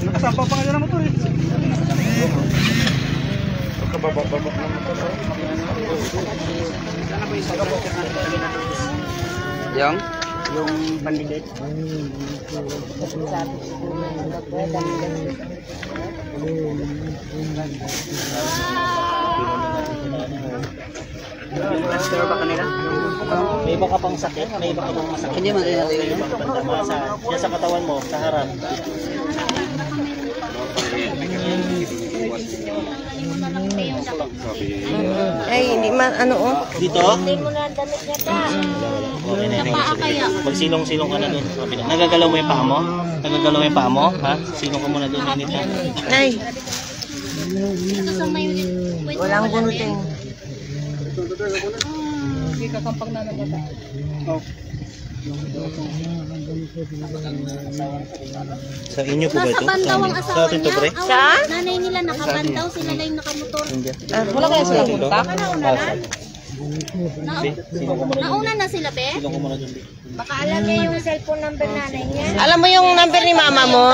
Nakasampaw pa nga ng motor eh. Kababababak ng motor. Yung bandilit. May iba ka pang sakit? May iba ka pang masakit? Hindi man Sa katawan mo, sa harap. Ay, hindi man, ano oh. Dito? Hindi mo na damit niya ta. Sa paa kaya? Magsilong-silong ka na doon. Nagagalaw mo yung paa mo? Nagagalaw yung paa mo? Ha? Silong ka muna doon. Init ka. Ay, Ito sa may walang gunutin. Hindi ka kampang na nagata. Sa inyo po ba ito? Nakabandaw ang Sa asawa atin to, niya. pre? Oh, Sa? nanay nila nakabandaw. Sila lang yung nakamotor. Wala kaya sila punta? Nauna na sila, be? Silong ka muna doon. Baka alam niya yung cellphone number nanay niya. Alam mo yung number ni mama mo?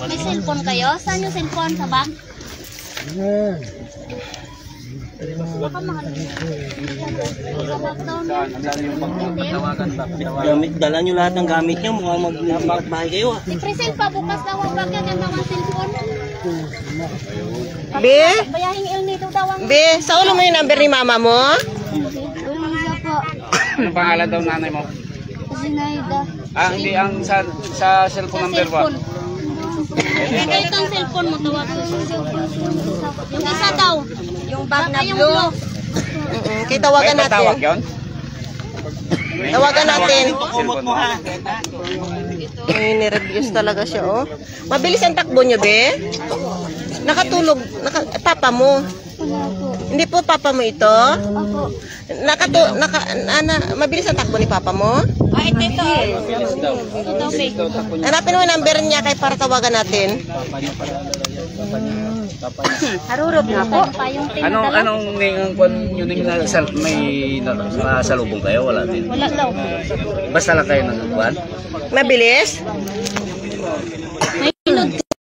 May cellphone kayo? Saan yung cellphone? Sa bag? Baka mahal niya. Sa lockdown niya. Gamit, dala nyo lahat ng gamit nyo. Mukhang magbahay kayo ah. Si Priscil pa, bukas daw ang bag niya. Ganda ang cellphone. Be? Bayahing il nito daw ang... Be, sa ulo mo yung number ni mama mo? Luisa po. Ano pangalan daw nanay mo? Zinaida. Hindi ang sa cellphone number ba? Ikaw itong cellphone mo, tawag ko. Yung isa daw. Yung bag na Blue. blue. Kaya tawagan May tatawag natin. yun? Tawagan natin. Kumot mo ha. Ay, nireviews talaga siya, oh. Mabilis ang takbo niyo, be? Nakatulog. Papa mo. Hindi po papa mo ito? Ako. Mabilis ang takbo ni papa mo? Ah, ito. Ito, babe. Hanapin mo yung number niya kay para tawagan natin. Harurot na po. Pa yung tinadala. Anong yun yung may nasalubong kayo? Wala din. Wala daw. Basta lang kayo nagkuhan? Mabilis?